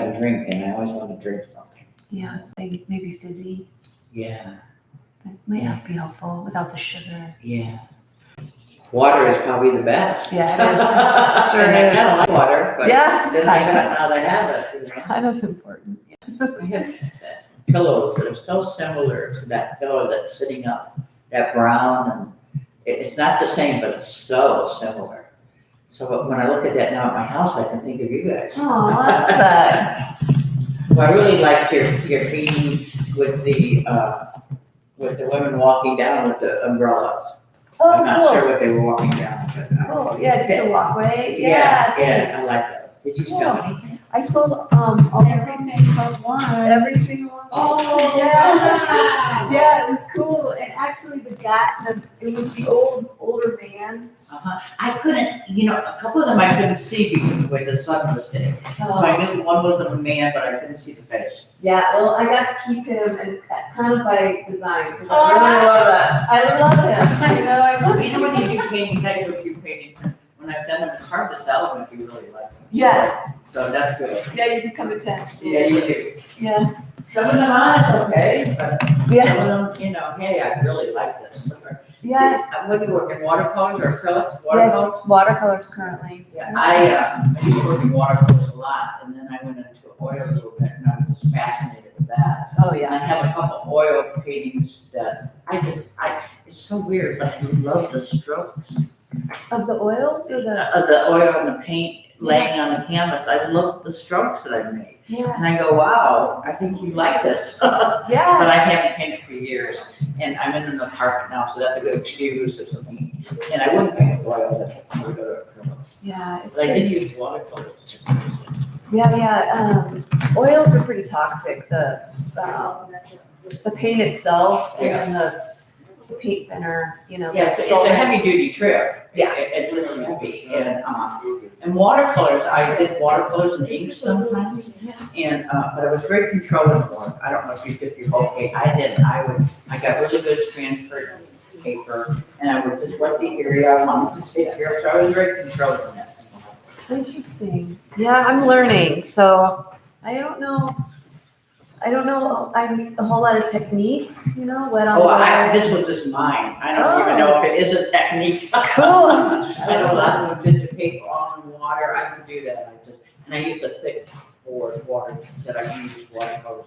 a drink, and I always want to drink something. Yes, maybe fizzy. Yeah, That might be helpful without the sugar. yeah. Water is probably the best. Yeah, it is. Sure And I is. kind of like water, but Yeah, then I got now to have it. it's kind of important. I have pillows that are so similar to that pillow that's sitting up, that brown, and it's not the same, but it's so similar. So when I look at that now at my house, I can think of you guys. Oh, I love that. Well, I really liked your painting with the women walking down with the umbrellas. Oh, I'm not cool. sure what they were walking down, but. Cool. Yeah, just a walkway. Yeah, thanks. I like those. Did you Cool. sell anything? I sold everything but one. Every single one. Oh, yeah. Yeah, it was cool. And actually, it was the older man. I couldn't, a couple of them I couldn't see because of the way the sun was hitting. So I knew one was a man, but I couldn't see the face. Yeah, well, I got to keep him, and kind of by design, because I really love that. I love him. I just You know when you do painting, I do a few paintings. When I've done them, it's hard to sell them if you really like them. Yeah. So that's good. Yeah, you become attached to Yeah, it. you do. Yeah. Some of them are okay, but Yeah. some of them, hey, I really like this. Yeah. What do you work in, watercolors or acrylics? Yes, Watercolors? watercolors currently. Yeah, I used to work in watercolors a lot, and then I went into oil a little bit, and I was just fascinated with that. Oh, And I yeah. have a couple oil paintings that it's so weird, but I love the strokes. Of the oils or the? Of the oil and the paint laying on the canvas, I love the strokes that I made. Yeah. And I go, wow, I think you like this. But Yeah. I haven't painted for years, and I'm in an apartment now, so that's a good excuse or something. And I wouldn't paint with oil, I would go to acrylics. Yeah, it's But I did pretty. use watercolors. Yeah. Oils are pretty toxic. The paint itself and then the paint thinner, Yeah, it's a solvents. heavy duty trip. Yeah. It's really heavy, and watercolors, I did watercolors and inks sometimes. And, but I was very controlling for it. I don't know if you did your okay, I didn't. I got really good transfer paper, and I would just wet the area I wanted to take care of, so I was very controlling in that. Interesting. Yeah, I'm learning. So I don't know a whole lot of techniques, wet on wet. This was just mine. I don't even know if it is a technique. Cool. I know a lot of them did the paper on water. I could do that. And I use a thick board water that I use watercolors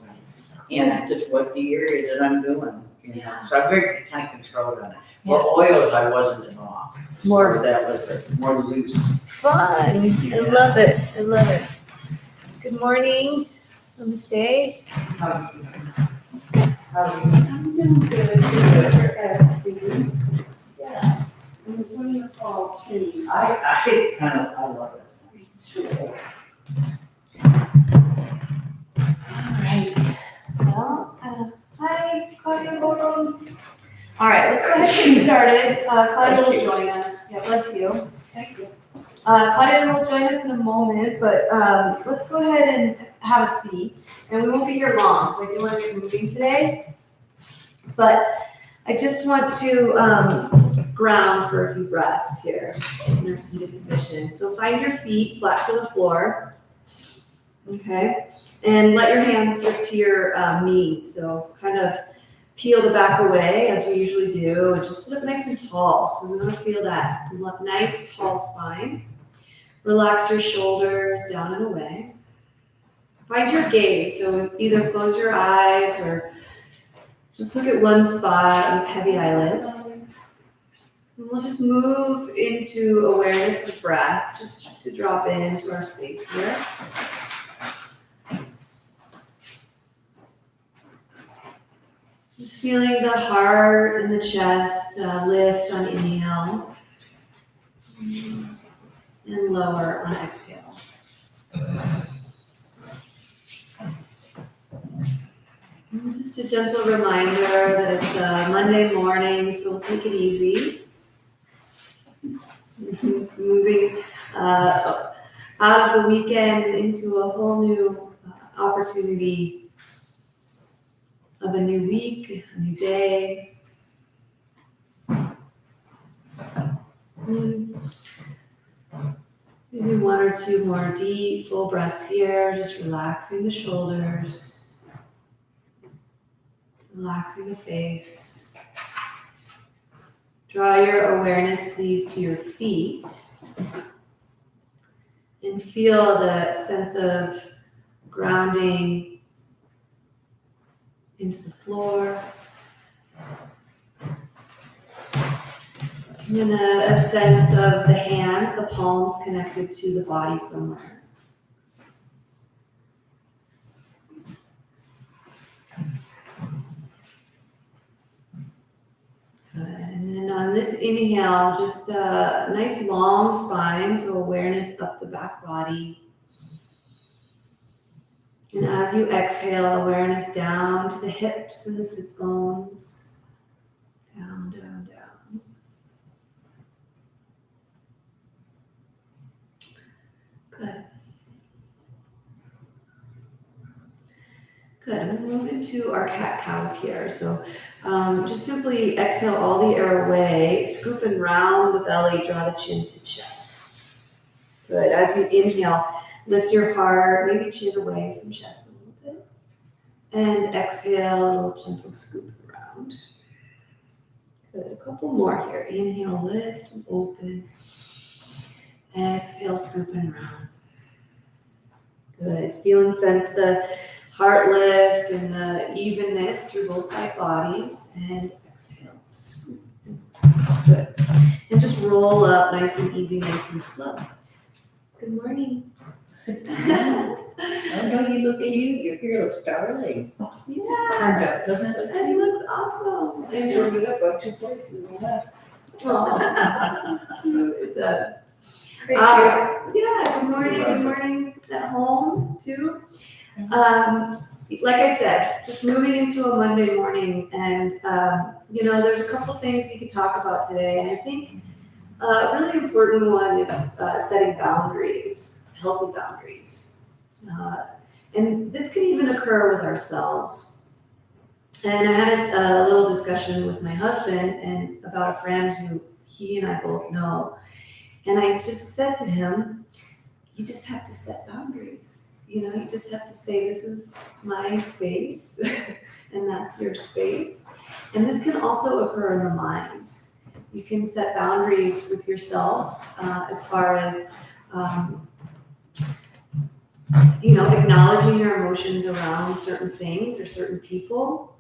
in. And I just wet the area that I'm doing. Yeah. So I'm very kind of controlled on it. Well, oils I wasn't at all. More. So that was more loose. Fun. I love it. I love it. Good morning. Namaste. How do you? I'm doing good. Yeah. And it's when you call too. I love it. All right. Well, hi, Claudia and Bolton. All right, let's go ahead and get started. Claudia will join us. Yeah, bless you. Thank you. Claudia will join us in a moment, but let's go ahead and have a seat. And we won't be here long, because I do want to get moving today. But I just want to ground for a few breaths here in our seated position. So find your feet flat to the floor. Okay. And let your hands drift to your knees. So kind of peel the back away as we usually do, and just sit up nice and tall. So we want to feel that nice tall spine. Relax your shoulders down and away. Find your gaze. So either close your eyes or just look at one spot with heavy eyelids. And we'll just move into awareness of breath, just to drop into our space here. Just feeling the heart and the chest lift on inhale and lower on exhale. And just a gentle reminder that it's a Monday morning, so we'll take it easy. Moving out of the weekend into a whole new opportunity of a new week, a new day. Maybe one or two more deep, full breaths here, just relaxing the shoulders, relaxing the face. Draw your awareness, please, to your feet and feel that sense of grounding into the floor. And then a sense of the hands, the palms connected to the body somewhere. Good. And then on this inhale, just a nice long spine, so awareness up the back body. And as you exhale, awareness down to the hips and the sit bones. Down, down, down. Good. Good. And we'll move into our cat-cows here. So just simply exhale all the air away, scoop and round the belly, draw the chin to chest. Good. As you inhale, lift your heart, maybe chin away from chest a little bit. And exhale, a little gentle scoop around. Good. A couple more here. Inhale, lift and open. Exhale, scoop and round. Good. Feel and sense the heart lift and the evenness through both side bodies. And exhale, scoop and round. Good. And just roll up nice and easy, nice and slow. Good morning. Oh, no, you look cute. Your hair looks darling. Yeah. Doesn't it look It looks awesome. I turned it up about 2 places and left. Oh, that's cute. It does. Thank Yeah, good morning. Good morning at home too. Like I said, just moving into a Monday morning, and there's a couple things we could talk about today, and I think a really important one is setting boundaries, healthy boundaries, and this can even occur with ourselves. And I had a little discussion with my husband and about a friend who he and I both know. And I just said to him, you just have to set boundaries. You just have to say, this is my space and that's your space. And this can also occur in the mind. You can set boundaries with yourself as far as, acknowledging your emotions around certain things or certain people.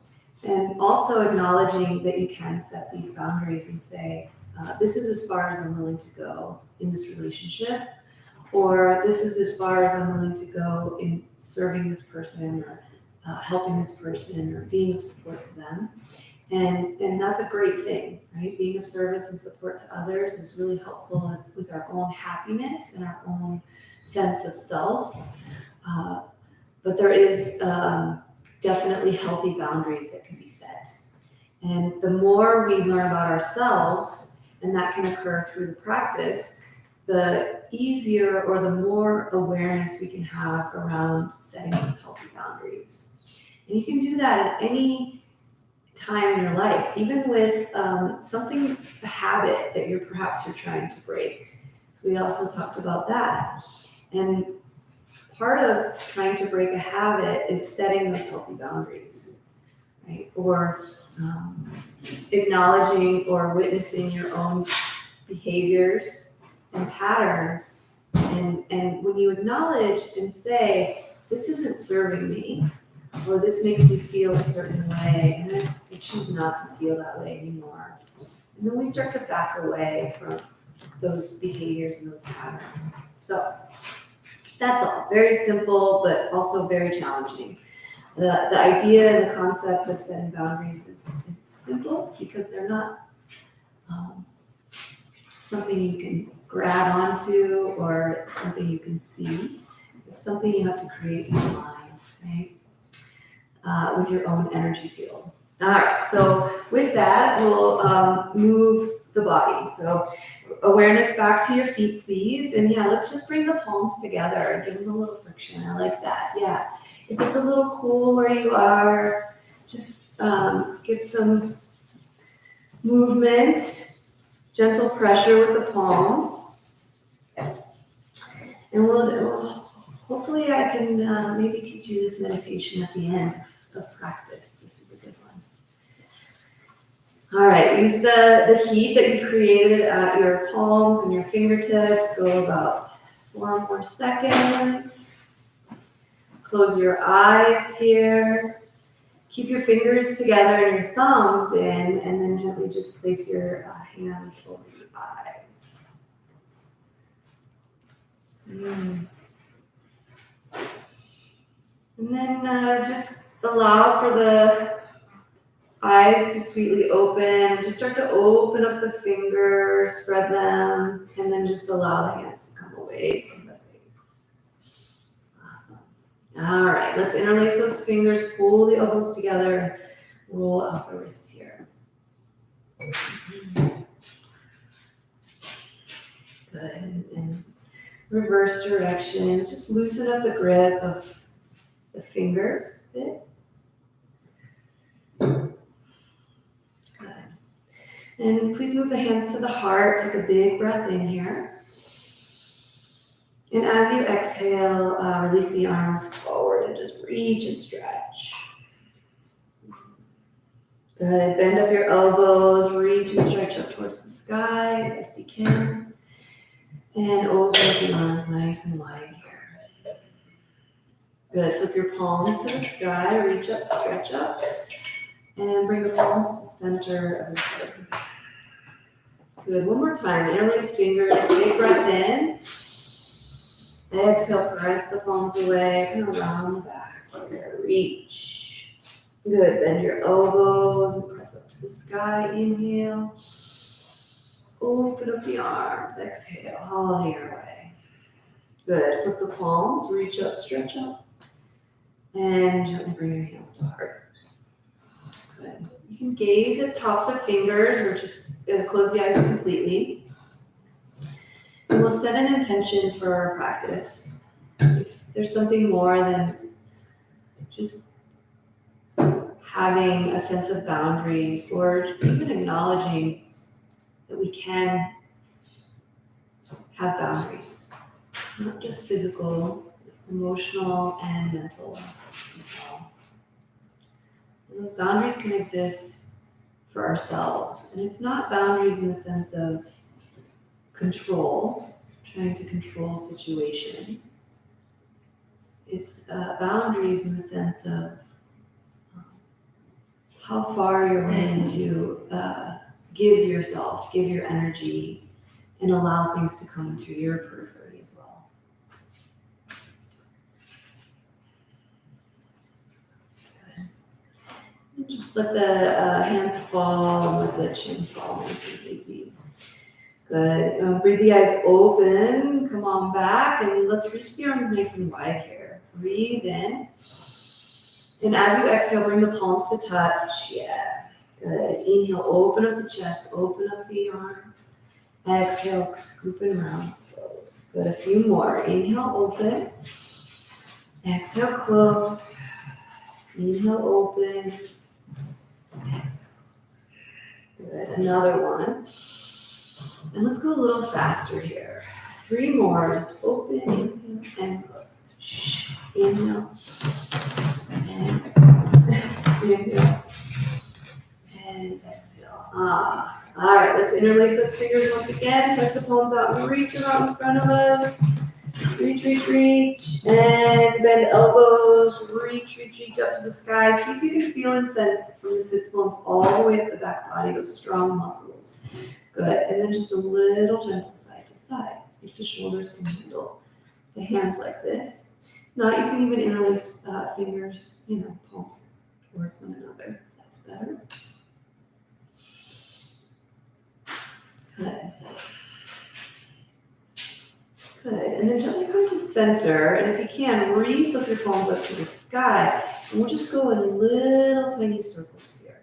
And also acknowledging that you can set these boundaries and say, this is as far as I'm willing to go in this relationship, or this is as far as I'm willing to go in serving this person or helping this person or being of support to them. And that's a great thing, right? Being of service and support to others is really helpful with our own happiness and our own sense of self. But there is definitely healthy boundaries that can be set. And the more we learn about ourselves, and that can occur through the practice, the easier or the more awareness we can have around setting those healthy boundaries. And you can do that at any time in your life, even with something, a habit that you're trying to break. So we also talked about that. And part of trying to break a habit is setting those healthy boundaries, right? Or acknowledging or witnessing your own behaviors and patterns. And when you acknowledge and say, this isn't serving me, or this makes me feel a certain way, and I choose not to feel that way anymore. And then we start to back away from those behaviors and those patterns. So that's all. Very simple, but also very challenging. The idea and the concept of setting boundaries is simple because they're not something you can grab onto or something you can see. It's something you have to create in your mind, right? With your own energy field. All right, so with that, we'll move the body. So awareness back to your feet, please. And yeah, let's just bring the palms together and give them a little friction. I like that, yeah. If it's a little cool where you are, just get some movement, gentle pressure with the palms. And hopefully I can maybe teach you this meditation at the end of practice. This is a good one. All right, use the heat that you created at your palms and your fingertips. Go about 4 more seconds. Close your eyes here. Keep your fingers together and your thumbs in, and then gently just place your hands over your eyes. And then just allow for the eyes to sweetly open. Just start to open up the fingers, spread them, and then just allow the hands to come away from the face. Awesome. All right, let's interlace those fingers, pull the elbows together, roll out the wrists here. Good. And reverse directions. Just loosen up the grip of the fingers a bit. Good. And please move the hands to the heart. Take a big breath in here. And as you exhale, release the arms forward and just reach and stretch. Good. Bend up your elbows, reach and stretch up towards the sky as you can. And open up the arms nice and wide here. Good. Flip your palms to the sky, reach up, stretch up, and bring the palms to center of your head. Good. One more time. Interlace fingers, big breath in. Exhale, press the palms away, kind of round the back here. Reach. Good. Bend your elbows and press up to the sky. Inhale. Open up the arms. Exhale. All your way. Good. Flip the palms. Reach up, stretch up. And gently bring your hands to heart. Good. You can gaze at tops of fingers or just close the eyes completely. And we'll set an intention for our practice. If there's something more than just having a sense of boundaries or even acknowledging that we can have boundaries, not just physical, emotional, and mental as well. And those boundaries can exist for ourselves. And it's not boundaries in the sense of control, trying to control situations. It's boundaries in the sense of how far you're willing to give yourself, give your energy, and allow things to come into your periphery as well. Good. And just let the hands fall and let the chin fall nice and easy. Good. Breathe the eyes open. Come on back, and let's reach the arms nice and wide here. Breathe in. And as you exhale, bring the palms to touch. Yeah. Good. Inhale, open up the chest, open up the arms. Exhale, scoop and round. Close. Good. A few more. Inhale, open. Exhale, close. Inhale, open. Exhale, close. Good. Another one. And let's go a little faster here. 3 more. Just open, inhale, and close. Inhale. And exhale. Inhale. And exhale. All right, let's interlace those fingers once again. Press the palms out and reach them out in front of us. Reach, reach, reach. And bend elbows. Reach, reach, reach up to the sky. See if you can feel and sense from the sits bones all the way up the back body, those strong muscles. Good. And then just a little gentle side to side, if the shoulders can handle the hands like this. Not, you can even interlace fingers, palms towards one another. That's better. Good. Good. And then gently come to center. And if you can, re-flip your palms up to the sky. And we'll just go in little tiny circles here.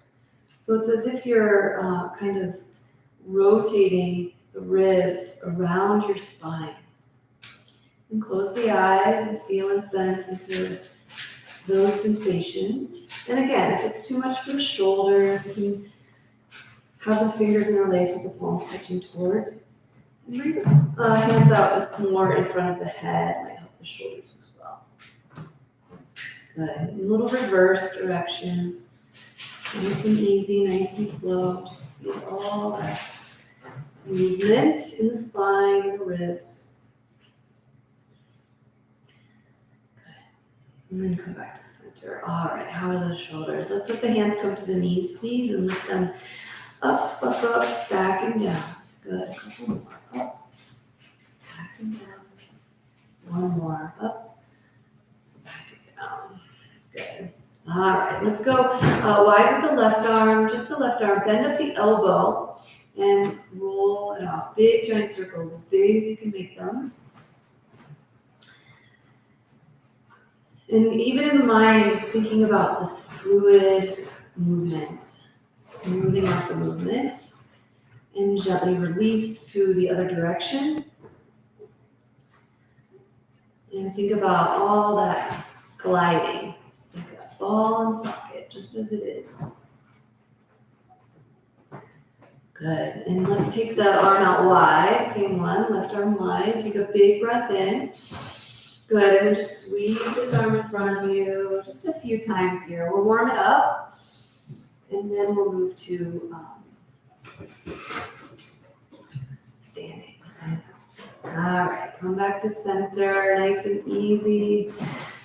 So it's as if you're kind of rotating the ribs around your spine. And close the eyes and feel and sense into those sensations. And again, if it's too much for the shoulders, you can have the fingers interlaced with the palms touching towards Bring the hands out more in front of the head, might help the shoulders as well. Good. In little reverse directions. Nice and easy, nice and slow. Just feel all that movement in the spine and the ribs. Good. And then come back to center. All right, how are the shoulders? Let's let the hands come to the knees, please, and lift them up, back and down. Good. A couple more. Up, back and down. One more. Up, back and down. Good. All right, let's go wide with the left arm, just the left arm. Bend up the elbow and roll it out. Big giant circles, as big as you can make them. And even in the mind, just thinking about this fluid movement, smoothing out the movement, and gently release to the other direction. And think about all that gliding. It's like a ball and socket, just as it is. Good, and let's take the arm out wide, same one, left arm wide, take a big breath in. Good, and then just sweep this arm in front of you, just a few times here. We'll warm it up, and then we'll move to standing. All right, come back to center, nice and easy.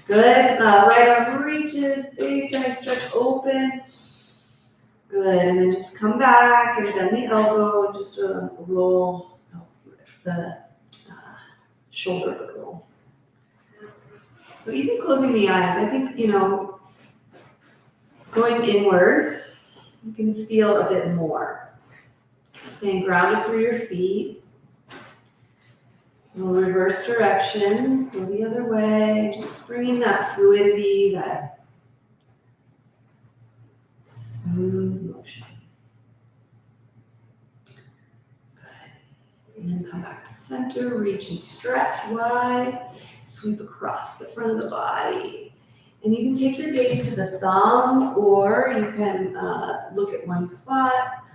Good, right arm reaches, big giant stretch open. Good, and then just come back and bend the elbow and just roll the shoulder roll. So even closing the eyes, I think, going inward, you can feel a bit more. Staying grounded through your feet. We'll reverse directions, go the other way, just bringing that fluidity, that smooth motion. Good. And then come back to center, reach and stretch wide, sweep across the front of the body. And you can take your gaze to the thumb, or you can look at one spot.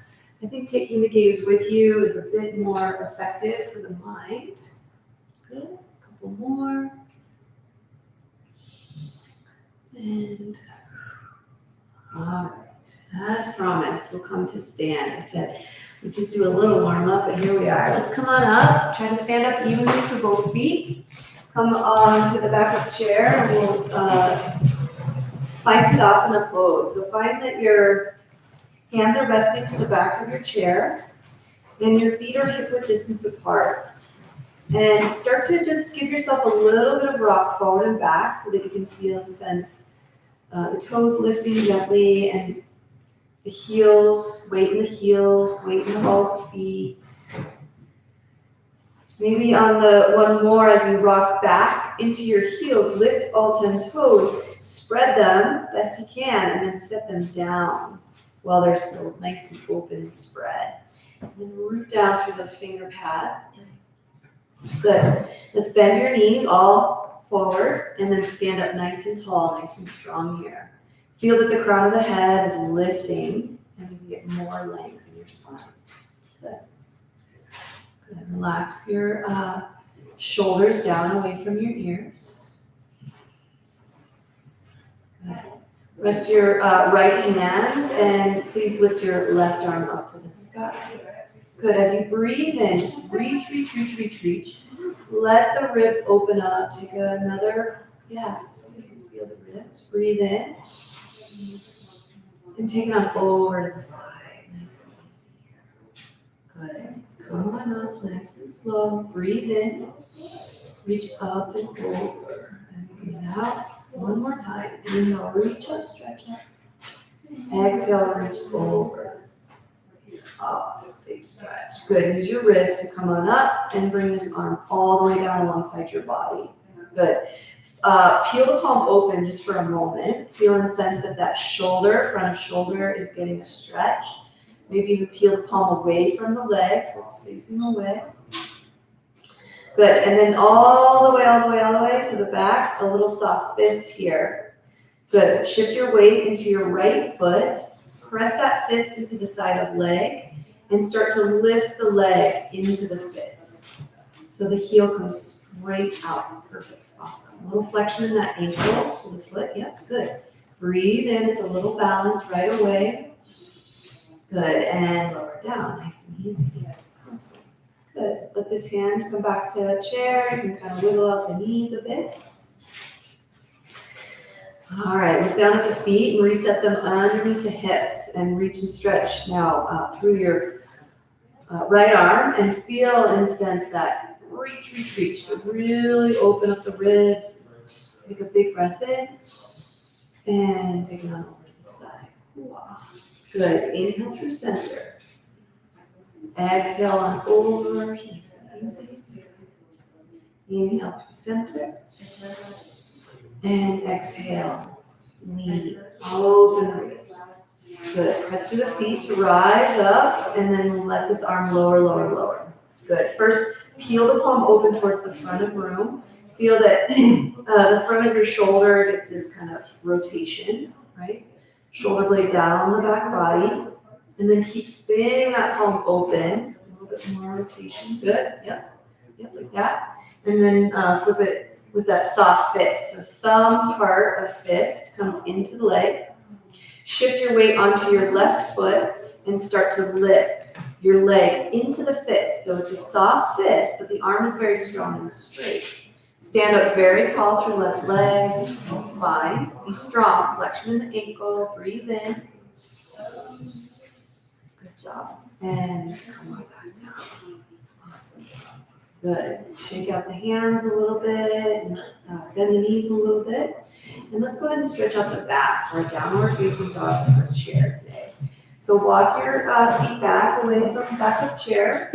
I think taking the gaze with you is a bit more effective for the mind. Good, a couple more. And all right. As promised, we'll come to stand. I said we just do a little warm up, but here we are. Let's come on up. Try to stand up evenly for both feet. Come on to the back of the chair, and we'll find Tadasana pose. So find that your hands are resting to the back of your chair, and your feet are hip-width distance apart. And start to just give yourself a little bit of rock forward and back so that you can feel and sense the toes lifting gently, and the heels, weight in the heels, weight in the balls of feet. Maybe on the one more, as you rock back into your heels, lift all 10 toes, spread them best you can, and then set them down while they're still nice and open and spread. And then root down through those finger pads. Good. Let's bend your knees all forward, and then stand up nice and tall, nice and strong here. Feel that the crown of the head is lifting, and you can get more length in your spine. Good. Good. Relax your shoulders down away from your ears. Good. Rest your right hand, and please lift your left arm up to the sky. Good. As you breathe in, just reach, reach, reach, reach, reach. Let the ribs open up. Take another, you can feel the ribs. Breathe in. And take it on over to the side. Nice and easy. Good. Come on up, nice and slow. Breathe in. Reach up and over. As you breathe out, one more time. Inhale, reach up, stretch up. Exhale, reach over. Up, big stretch. Good. Use your ribs to come on up and bring this arm all the way down alongside your body. Good. Peel the palm open just for a moment. Feel and sense that shoulder, front of shoulder, is getting a stretch. Maybe even peel the palm away from the leg, so it's facing away. Good. And then all the way to the back, a little soft fist here. Good. Shift your weight into your right foot. Press that fist into the side of leg, and start to lift the leg into the fist. So the heel comes straight out. Perfect. Awesome. A little flexion in that ankle. So the foot, yep, good. Breathe in. It's a little balance right away. Good. And lower down. Nice and easy. Awesome. Good. Let this hand come back to a chair. You can kind of wiggle out the knees a bit. All right, look down at the feet and reset them underneath the hips and reach and stretch now through your right arm and feel and sense that reach. So really open up the ribs. Take a big breath in and take it on over to the side. Wow. Good. Inhale through center. Exhale on over. Nice and easy. Inhale through center. And exhale. Lean. Open the ribs. Good. Press through the feet to rise up and then let this arm lower. Good. First, peel the palm open towards the front of room. Feel that the front of your shoulder gets this kind of rotation, right? Shoulder blade down on the back body. And then keep spinning that palm open. A little bit more rotation. Good. Yep, like that. And then flip it with that soft fist. So thumb part of fist comes into the leg. Shift your weight onto your left foot and start to lift your leg into the fist. So it's a soft fist, but the arm is very strong and straight. Stand up very tall through left leg and spine. Be strong. Flexion in the ankle. Breathe in. Good job. And come on back down. Awesome. Good. Shake out the hands a little bit and bend the knees a little bit. And let's go ahead and stretch out the back for a downward facing dog or chair today. So walk your feet back away from the back of chair.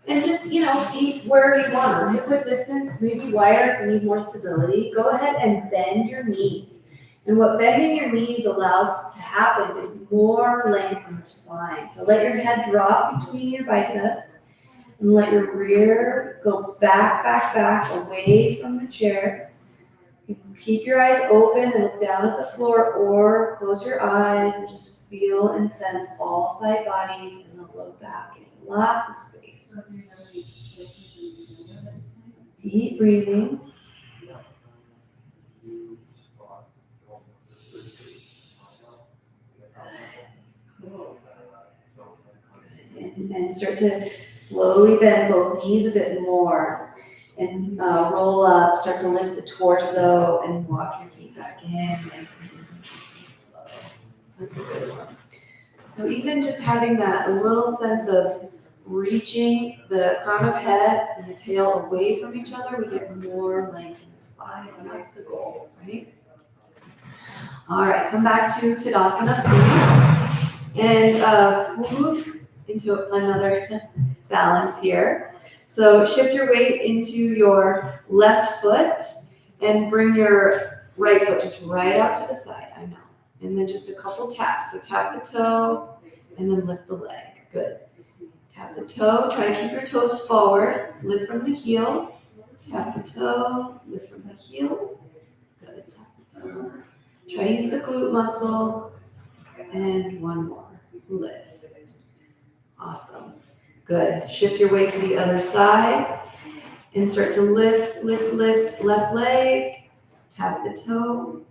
And just, feet wherever you want them. Hip width distance, maybe wider if you need more stability. Go ahead and bend your knees. And what bending your knees allows to happen is more length in your spine. So let your head drop between your biceps and let your rear go back, away from the chair. You can keep your eyes open and look down at the floor or close your eyes and just feel and sense all side bodies in the low back, getting lots of space. Deep breathing. And then start to slowly bend both knees a bit more and roll up, start to lift the torso and walk your feet back in. Nice and easy, and slow. That's a good one. So even just having that little sense of reaching the crown of head and the tail away from each other, we get more length in the spine, and that's the goal, right? All right, come back to Tadasana, please. And we'll move into another balance here. So shift your weight into your left foot and bring your right foot just right out to the side, I know. And then just a couple taps. So tap the toe and then lift the leg. Good. Tap the toe, try to keep your toes forward. Lift from the heel. Tap the toe, lift from the heel. Good. Tap the toe. Try to use the glute muscle. And one more. Lift. Awesome. Good. Shift your weight to the other side and start to lift left leg. Tap the toe.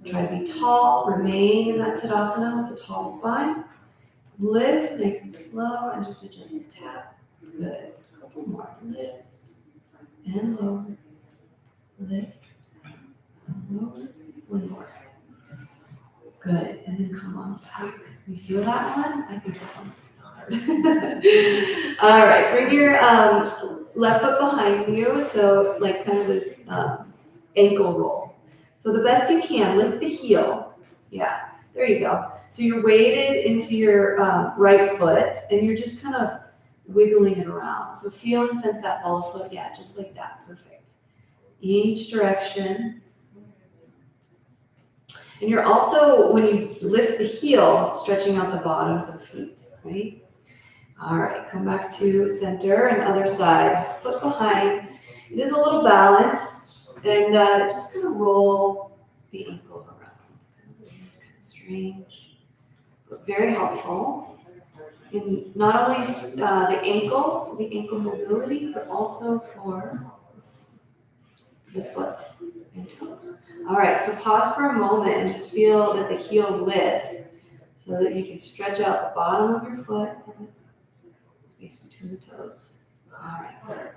Try to be tall. Remain in that Tadasana with a tall spine. Lift nice and slow and just a gentle tap. Good. A couple more. Lift and lower. Lift and lower. One more. Good. And then come on back. You feel that one? I think that one's hard. All right. Bring your left foot behind you. So like kind of this ankle roll. So the best you can, lift the heel. Yeah. There you go. So you're weighted into your right foot and you're just kind of wiggling it around. So feel and sense that ball of foot. Yeah, just like that. Perfect. Each direction. And you're also, when you lift the heel, stretching out the bottoms of the feet, right? All right, come back to center and other side. Foot behind. It is a little balance. And just kind of roll the ankle around. Kind of strange, but very helpful. in not only the ankle, for the ankle mobility, but also for the foot and toes. All right, so pause for a moment and just feel that the heel lifts so that you can stretch out the bottom of your foot and the space between the toes. All right, good.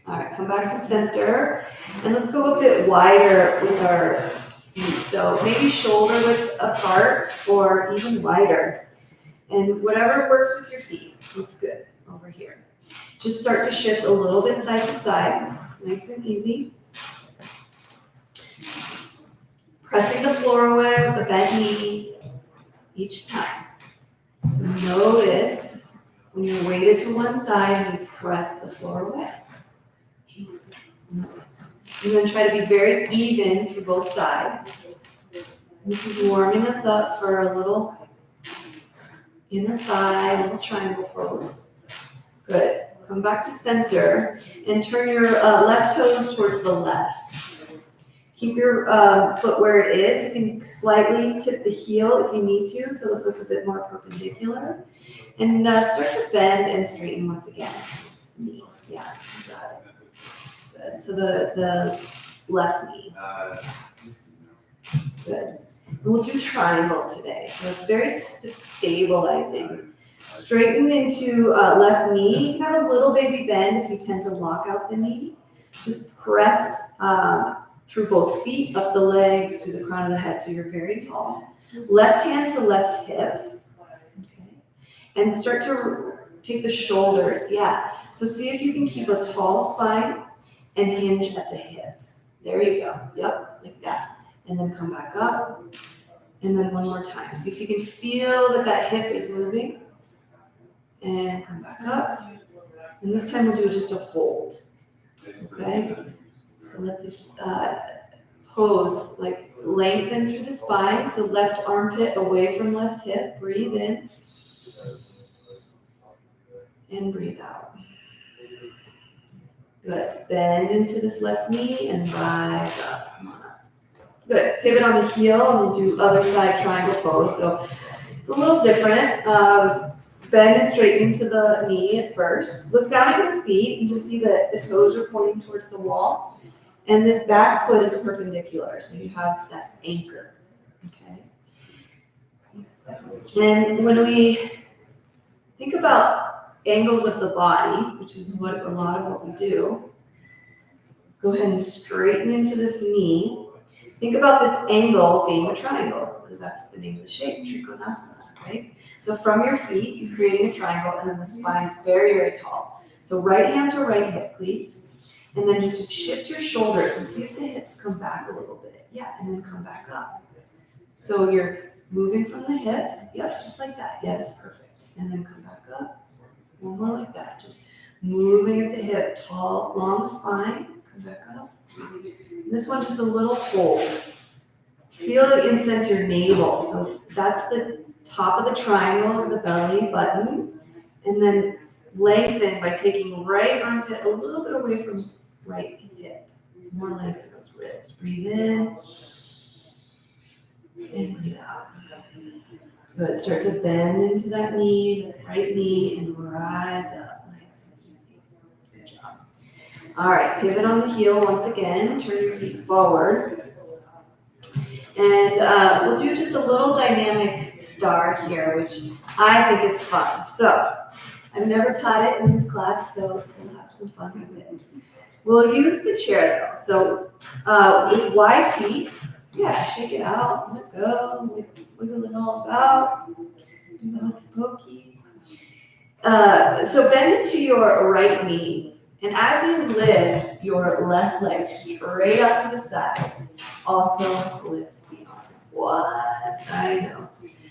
All right, come back to center, and let's go a bit wider with our feet. So maybe shoulder width apart or even wider. And whatever works with your feet looks good over here. Just start to shift a little bit side to side, nice and easy. Pressing the floor away with the bent knee each time. So notice when you're weighted to one side, you press the floor away. Notice. You're going to try to be very even through both sides. This is warming us up for a little inner thigh, little triangle pose. Good. Come back to center and turn your left toes towards the left. Keep your foot where it is. You can slightly tip the heel if you need to, so the foot's a bit more perpendicular. And start to bend and straighten once again to this knee. Yeah, you got it. Good. So the left knee. Good. And we'll do triangle today. So it's very stabilizing. Straighten into left knee. You can have a little baby bend if you tend to lock out the knee. Just press through both feet, up the legs, through the crown of the head, so you're very tall. Left hand to left hip. Okay. And start to take the shoulders. Yeah. So see if you can keep a tall spine and hinge at the hip. There you go. Yep, like that. And then come back up. And then one more time. See if you can feel that that hip is moving. And come back up. And this time we'll do just a hold. Okay? So let this pose like lengthen through the spine. So left armpit away from left hip. Breathe in. And breathe out. Good. Bend into this left knee and rise up. Come on up. Good. Pivot on the heel and we'll do other side triangle pose. So it's a little different. Bend and straighten into the knee at first. Look down at your feet and just see that the toes are pointing towards the wall. And this back foot is perpendicular, so you have that anchor. Okay. And when we think about angles of the body, which is what a lot of what we do, go ahead and straighten into this knee. Think about this angle being a triangle, because that's the name of the shape, Trikonasana, right? So from your feet, you're creating a triangle, and then the spine is very, very tall. So right hand to right hip, please. And then just shift your shoulders and see if the hips come back a little bit. Yeah, and then come back up. So you're moving from the hip. Yep, just like that. Yes, perfect. And then come back up. One more like that. Just moving at the hip. Tall, long spine. Come back up. This one, just a little hold. Feel and sense your navel. So that's the top of the triangle is the belly button. And then lengthen by taking right armpit a little bit away from right hip. More length in those ribs. Breathe in. And breathe out. Good. Start to bend into that knee, right knee, and rise up. Nice and easy. Good job. All right. Pivot on the heel once again. Turn your feet forward. And we'll do just a little dynamic star here, which I think is fun. So I've never taught it in this class, so we'll have some fun with it. We'll use the chair though. So with wide feet, yeah, shake it out, let go, wiggle it all about, do the hokey pokey. So bend into your right knee, and as you lift your left leg straight up to the side, also lift the arm. What? I know.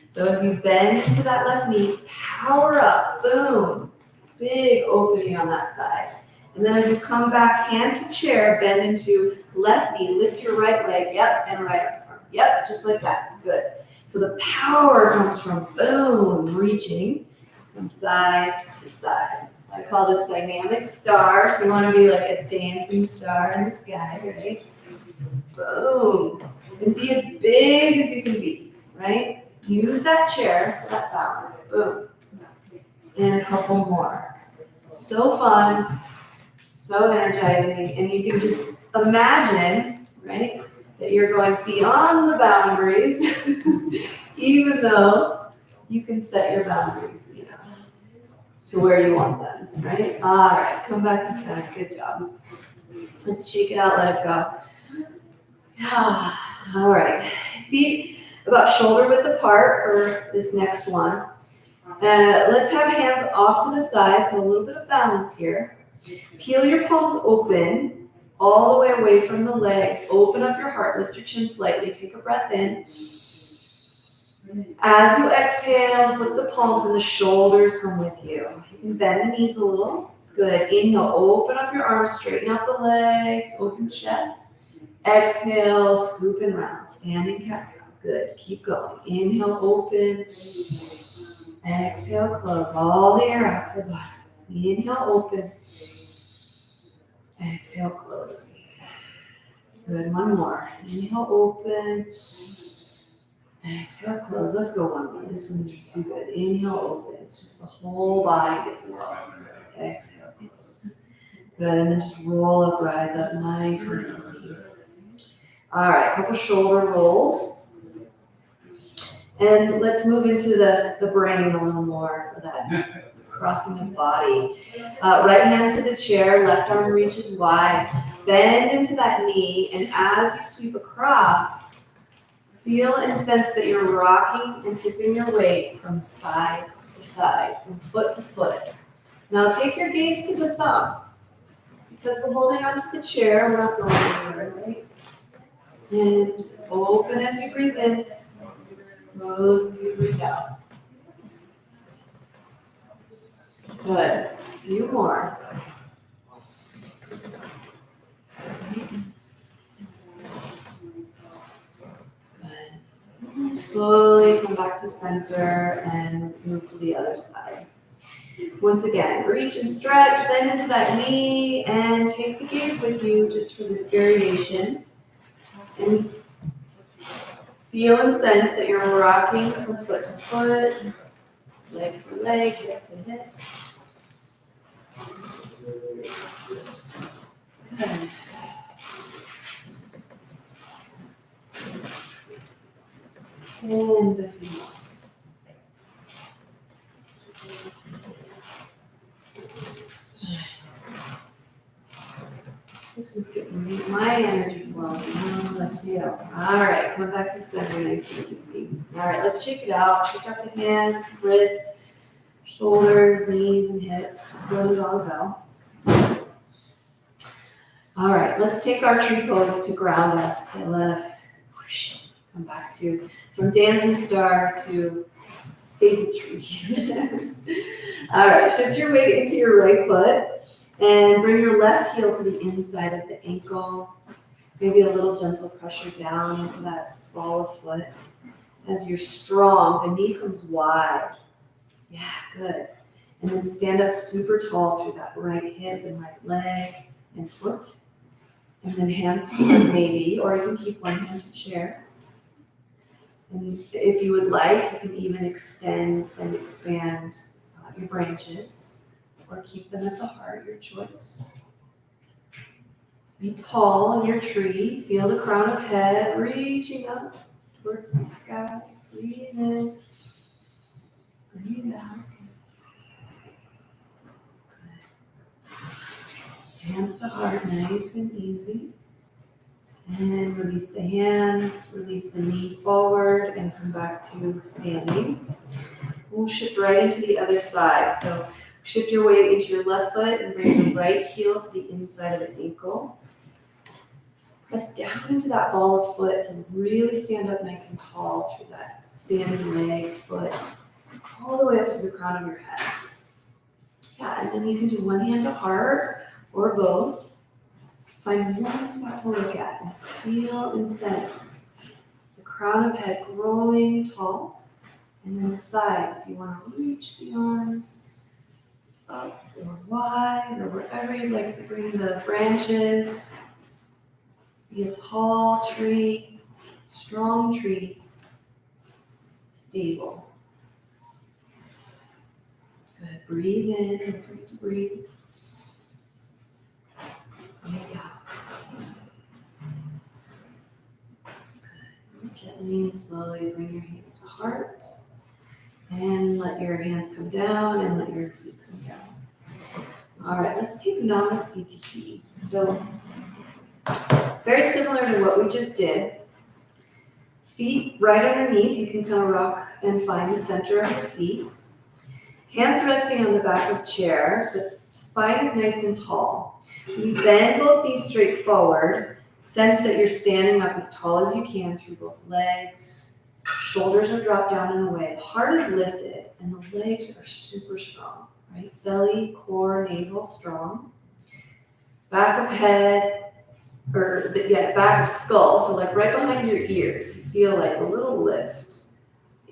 So as you bend into that left knee, power up, boom, big opening on that side. And then as you come back, hand to chair, bend into left knee, lift your right leg, yep, and right arm. Yep, just like that, good. So the power comes from boom, reaching from side to side. So I call this dynamic star, so you want to be like a dancing star in the sky, right? Boom, and be as big as you can be, right? Use that chair for that balance, boom. and a couple more. So fun, so energizing, and you can just imagine, right, that you're going beyond the boundaries, even though you can set your boundaries, to where you want them, right? All right, come back to center. Good job. Let's shake it out, let it go. All right, feet about shoulder width apart for this next one. Let's have hands off to the side, so a little bit of balance here. Peel your palms open, all the way away from the legs. Open up your heart, lift your chin slightly, take a breath in. As you exhale, flip the palms and the shoulders come with you. You can bend the knees a little. Good. Inhale, open up your arms, straighten out the legs, open chest. Exhale, scoop and round, standing cat-cow. Good. Keep going. Inhale, open. Exhale, close. All the air out to the bottom. Inhale, open. Exhale, close. Good. One more. Inhale, open. Exhale, close. Let's go one more. This one's just too good. Inhale, open. It's just the whole body gets involved. Exhale, close. Good. And then just roll up, rise up, nice and easy. All right, couple shoulder rolls. And let's move into the brain a little more for that crossing the body. Right hand to the chair, left arm reaches wide. Bend into that knee, and as you sweep across, feel and sense that you're rocking and tipping your weight from side to side, from foot to foot. Now take your gaze to the thumb. Because we're holding onto the chair, we're not going anywhere, right? And open as you breathe in, close as you breathe out. Good. A few more. Good. Slowly come back to center, and let's move to the other side. Once again, reach and stretch, bend into that knee, and take the gaze with you just for this variation. And feel and sense that you're rocking from foot to foot, leg to leg, hip to hip. Good. And a few more. This is getting my energy flowing. Let's see. All right, come back to center, nice and easy. All right, let's shake it out. Shake out the hands, wrists, shoulders, knees, and hips. Just let it all go. All right, let's take our tree pose to ground us and let us come back to from dancing star to stable tree. All right, shift your weight into your right foot. And bring your left heel to the inside of the ankle. Maybe a little gentle pressure down into that ball of foot. As you're strong, the knee comes wide. Yeah, good. And then stand up super tall through that right hip and right leg and foot. And then hands to heart maybe, or you can keep one hand to chair. And if you would like, you can even extend and expand your branches. Or keep them at the heart, your choice. Be tall in your tree. Feel the crown of head reaching up towards the sky. Breathe in. Breathe out. Good. Hands to heart, nice and easy. And release the hands, release the knee forward, and come back to standing. We'll shift right into the other side. So shift your weight into your left foot and bring the right heel to the inside of the ankle. Press down into that ball of foot to really stand up nice and tall through that salmon leg, foot, all the way up to the crown of your head. Yeah, and then you can do one hand to heart or both. Find one spot to look at and feel and sense the crown of head growing tall. And then decide if you want to reach the arms up or wide or wherever you'd like to bring the branches. Be a tall tree, strong tree, stable. Good. Breathe in. Don't forget to breathe. Breathe out. Good. Gently and slowly bring your hands to heart. And let your hands come down and let your feet come down. All right, let's take Namaste. So, very similar to what we just did. Feet right underneath, you can kind of rock and find the center of your feet. Hands resting on the back of the chair, the spine is nice and tall. When you bend both knees straight forward, sense that you're standing up as tall as you can through both legs. Shoulders are dropped down and away. The heart is lifted and the legs are super strong, right? Belly, core, navel strong. Back of head, back of skull. So like right behind your ears, you feel like a little lift.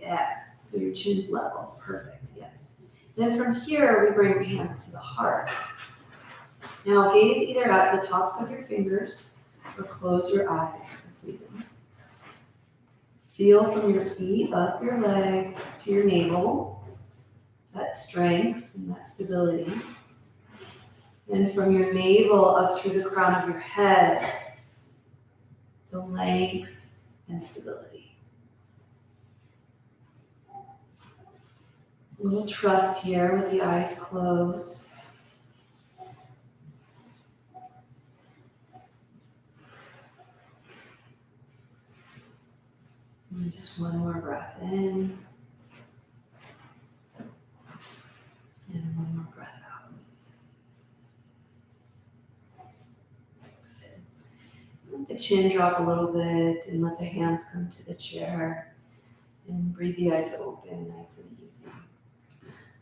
Yeah, so your chin's level. Perfect, yes. Then from here, we bring your hands to the heart. Now gaze either at the tops of your fingers or close your eyes completely. Feel from your feet up your legs to your navel, that strength and that stability. And from your navel up through the crown of your head, the length and stability. A little trust here with the eyes closed. And just one more breath in. And one more breath out. Let the chin drop a little bit and let the hands come to the chair. And breathe the eyes open, nice and easy.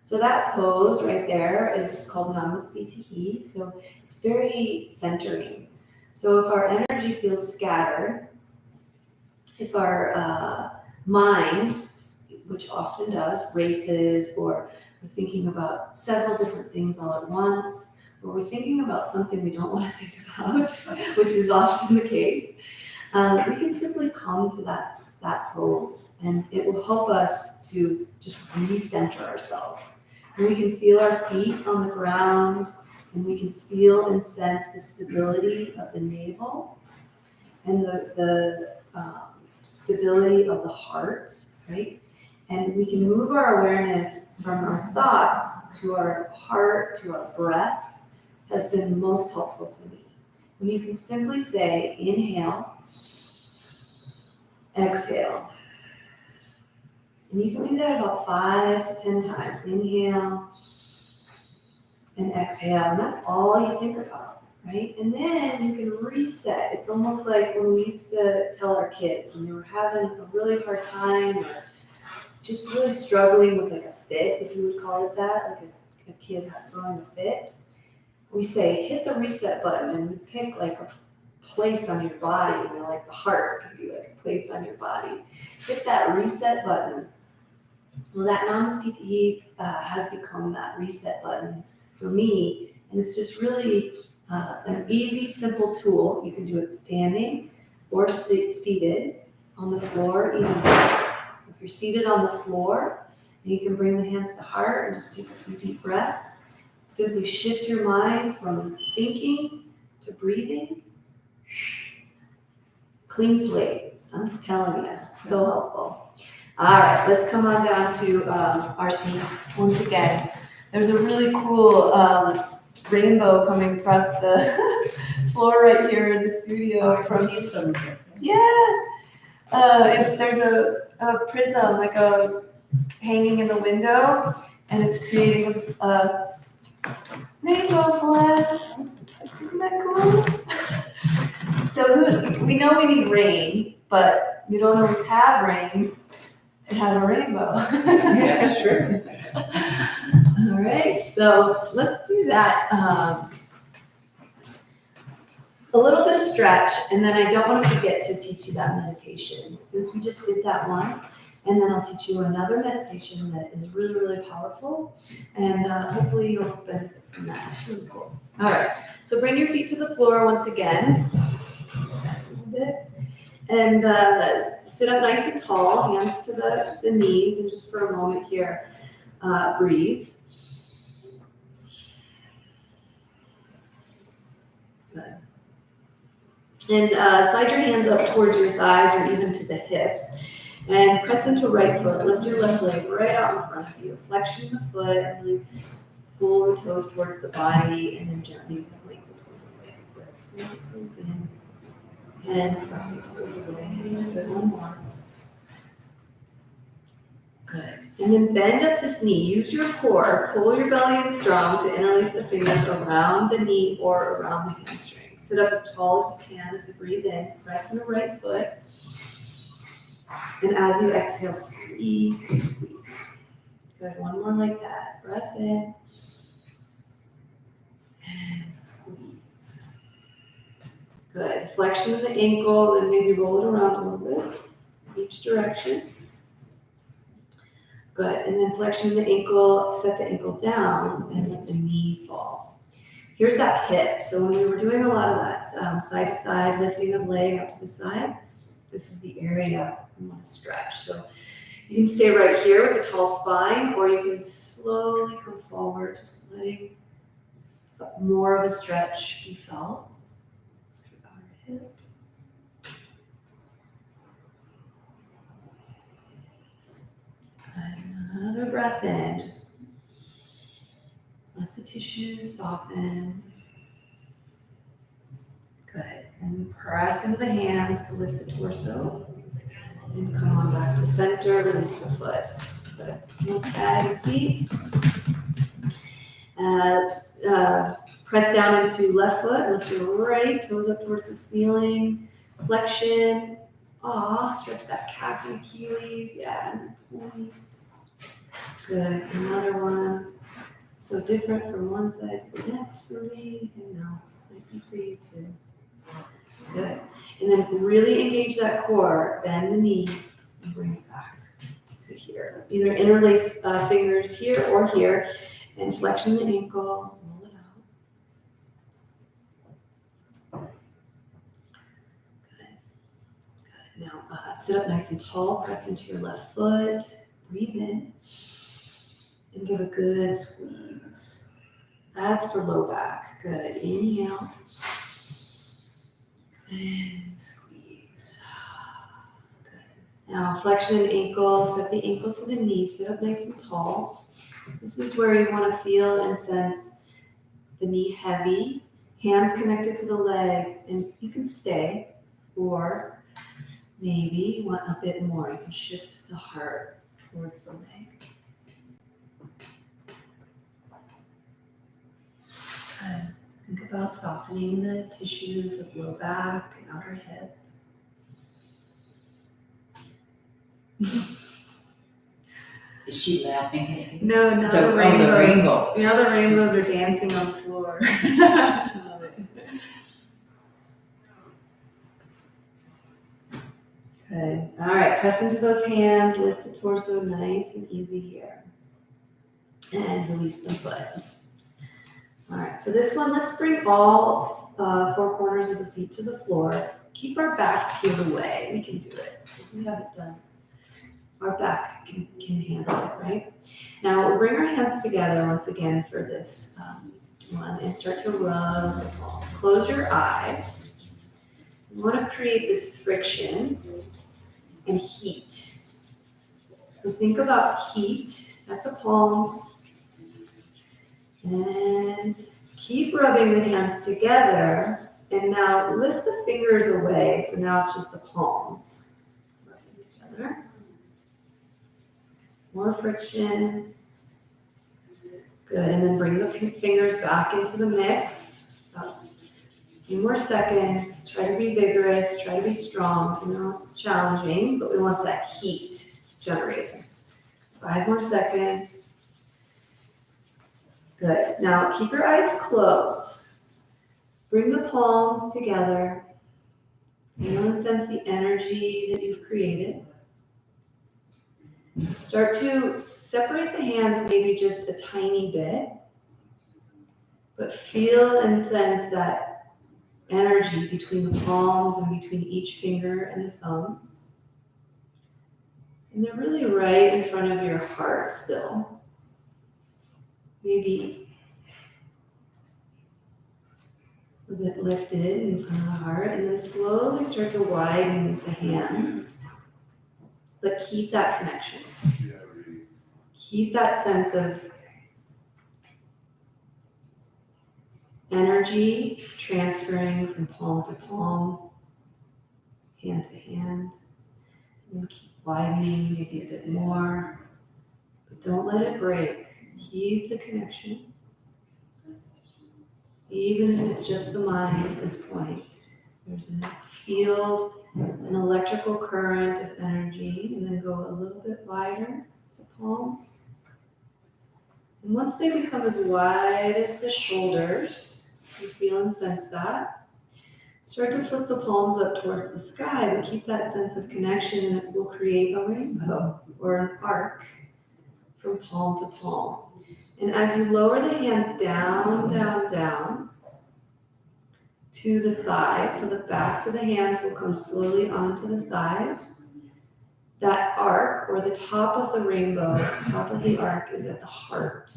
So that pose right there is called Namaste. So it's very centering. So if our energy feels scattered, if our mind, which often does, races, or we're thinking about several different things all at once, or we're thinking about something we don't want to think about, which is often the case, we can simply come to that pose, and it will help us to just recenter ourselves. And we can feel our feet on the ground, and we can feel and sense the stability of the navel and the stability of the heart, right? And we can move our awareness from our thoughts to our heart, to our breath, has been most helpful to me. When you can simply say, inhale, exhale. And you can do that about 5 to 10 times. Inhale and exhale, and that's all you think about, right? And then you can reset. It's almost like when we used to tell our kids when they were having a really hard time or just really struggling with like a fit, if you would call it that, like a kid throwing a fit. We say, hit the reset button, and we pick like a place on your body, like the heart could be like a place on your body. Hit that reset button. Well, that Namaste has become that reset button for me, and it's just really an easy, simple tool. You can do it standing or seated on the floor, even better. So if you're seated on the floor, you can bring the hands to heart and just take a few deep breaths. Simply shift your mind from thinking to breathing. Clean slate, I'm telling you, so helpful. All right, let's come on down to our seat once again. There's a really cool rainbow coming across the floor right here in the studio from, there's a prism, like a hanging in the window, and it's creating a rainbow for us. Isn't that cool? So we know we need rain, but you don't always have rain to have a rainbow. Yeah, that's true. All right, so let's do that. A little bit of stretch, and then I don't want to forget to teach you that meditation, since we just did that one. And then I'll teach you another meditation that is really, really powerful, and hopefully you'll benefit from that. It's really cool. All right, so bring your feet to the floor once again. A little bit. And sit up nice and tall, hands to the knees, and just for a moment here, breathe. Good. And slide your hands up towards your thighs or even to the hips. And press into right foot. Lift your left leg right out in front of you. Flexion in the foot and really pull the toes towards the body and then gently point the toes away. Good. Pull the toes in and press the toes away. Good. One more. Good. And then bend up this knee. Use your core. Pull your belly in strong to interlace the fingers around the knee or around the hamstring. Sit up as tall as you can as you breathe in. Press in the right foot. And as you exhale, squeeze, squeeze, squeeze. Good. One more like that. Breath in. And squeeze. Good. Flexion of the ankle, then maybe roll it around a little bit. Each direction. Good. And then flexion of the ankle, set the ankle down and let the knee fall. Here's that hip. So when we were doing a lot of that side to side, lifting of leg up to the side, this is the area we want to stretch. So you can stay right here with a tall spine, or you can slowly come forward, just letting more of a stretch be felt through our hip. Good. Another breath in. Just let the tissues soften. Good. And press into the hands to lift the torso. And come on back to center, release the foot. Good. Look at your feet. Press down into left foot, lift your right, toes up towards the ceiling. Flexion. Stretch that calf and Achilles. Yeah, and point. Good. Another one. So different from one side to the next for me. And no, might be for you too. Good. And then really engage that core, bend the knee, and bring it back to here. Either interlace fingers here or here, and flexion the ankle, roll it out. Good. Good. Now sit up nice and tall, press into your left foot, breathe in, and give a good squeeze. That's for low back. Good. Inhale. And squeeze. Good. Now flexion an ankle, set the ankle to the knee, sit up nice and tall. This is where you want to feel and sense the knee heavy, hands connected to the leg, and you can stay, or maybe you want a bit more. You can shift the heart towards the leg. Good. Think about softening the tissues of low back and outer hip. Is she laughing at you? No, now The the rainbows. rainbow. Now the rainbows are dancing on the floor. Love it. Good. All right, press into those hands, lift the torso nice and easy here. And release the foot. All right, for this one, let's bring all four corners of the feet to the floor. Keep our back peeled away. We can do it because we haven't done. Our back can handle it, right? Now we'll bring our hands together once again for this one and start to rub the palms. Close your eyes. You want to create this friction and heat. So think about heat at the palms. And keep rubbing the hands together. And now lift the fingers away. So now it's just the palms. Rubbing together. More friction. Good. And then bring the fingers back into the mix. About a few more seconds. Try to be vigorous. Try to be strong. I know it's challenging, but we want that heat generated. 5 more seconds. Good. Now keep your eyes closed. Bring the palms together. Feel and sense the energy that you've created. Start to separate the hands maybe just a tiny bit, but feel and sense that energy between the palms and between each finger and the thumbs. And they're really right in front of your heart still. Maybe a bit lifted in front of the heart, and then slowly start to widen the hands. But keep that connection. Keep that sense of energy transferring from palm to palm, hand to hand. And keep widening, maybe a bit more. But don't let it break. Keep the connection. Even if it's just the mind at this point. There's a field, an electrical current of energy, and then go a little bit wider, the palms. And once they become as wide as the shoulders, you feel and sense that, start to flip the palms up towards the sky, but keep that sense of connection, and it will create a rainbow or an arc from palm to palm. And as you lower the hands down, down, down to the thighs, so the backs of the hands will come slowly onto the thighs, that arc, or the top of the rainbow, top of the arc, is at the heart.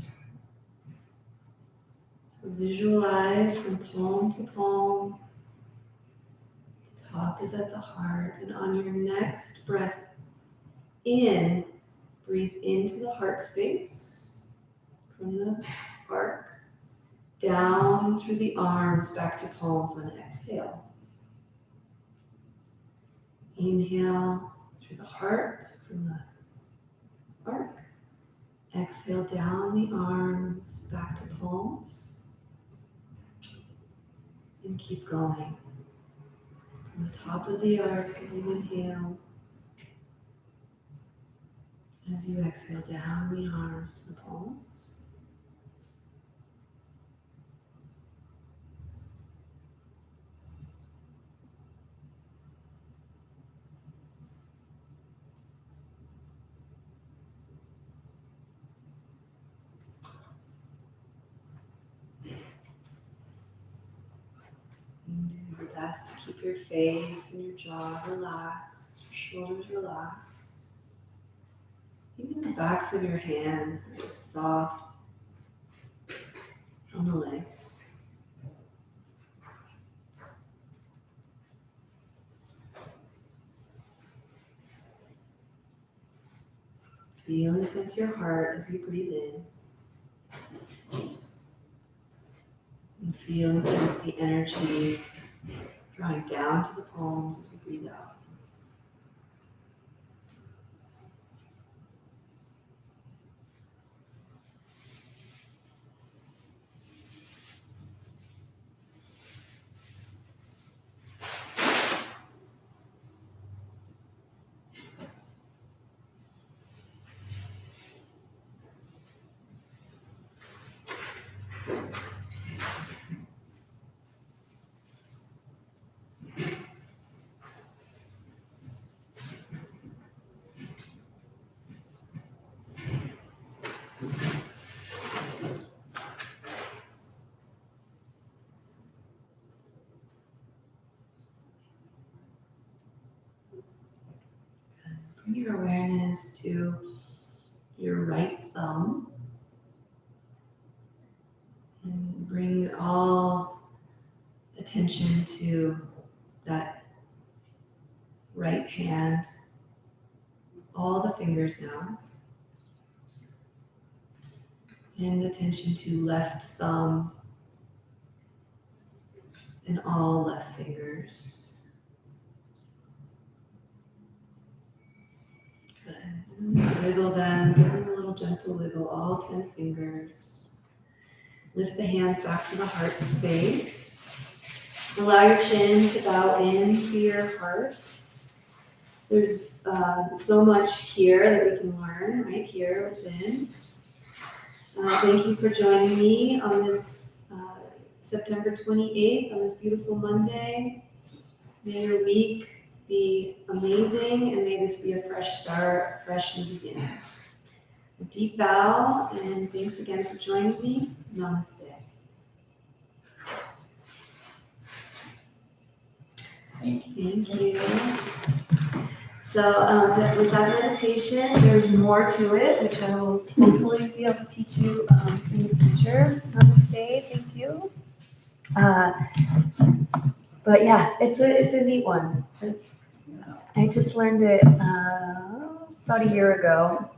So visualize from palm to palm. The top is at the heart, and on your next breath in, breathe into the heart space from the arc, down through the arms, back to palms on exhale. Inhale through the heart from the arc. Exhale down the arms, back to palms. And keep going. From the top of the arc as you inhale. As you exhale down the arms to the palms. And do your best to keep your face and your jaw relaxed, your shoulders relaxed. Even the backs of your hands are just soft on the legs. Feel and sense your heart as you breathe in. And feel and sense the energy drawing down to the palms as you breathe out. Bring your awareness to your right thumb and bring all attention to that right hand, all the fingers now, and attention to left thumb and all left fingers. Wiggle them, give them a little gentle wiggle, all 10 fingers. Lift the hands back to the heart space. Allow your chin to bow into your heart. There's so much here that we can learn right here within. Thank you for joining me on this September 28th, on this beautiful Monday. May your week be amazing, and may this be a fresh start, a fresh new beginning. A deep bow, and thanks again for joining me. Namaste. Thank you. Thank you. So with that meditation, there's more to it, which I will hopefully be able to teach you in the future. Namaste. Thank you. But yeah, it's a neat one. I just learned it about a year ago,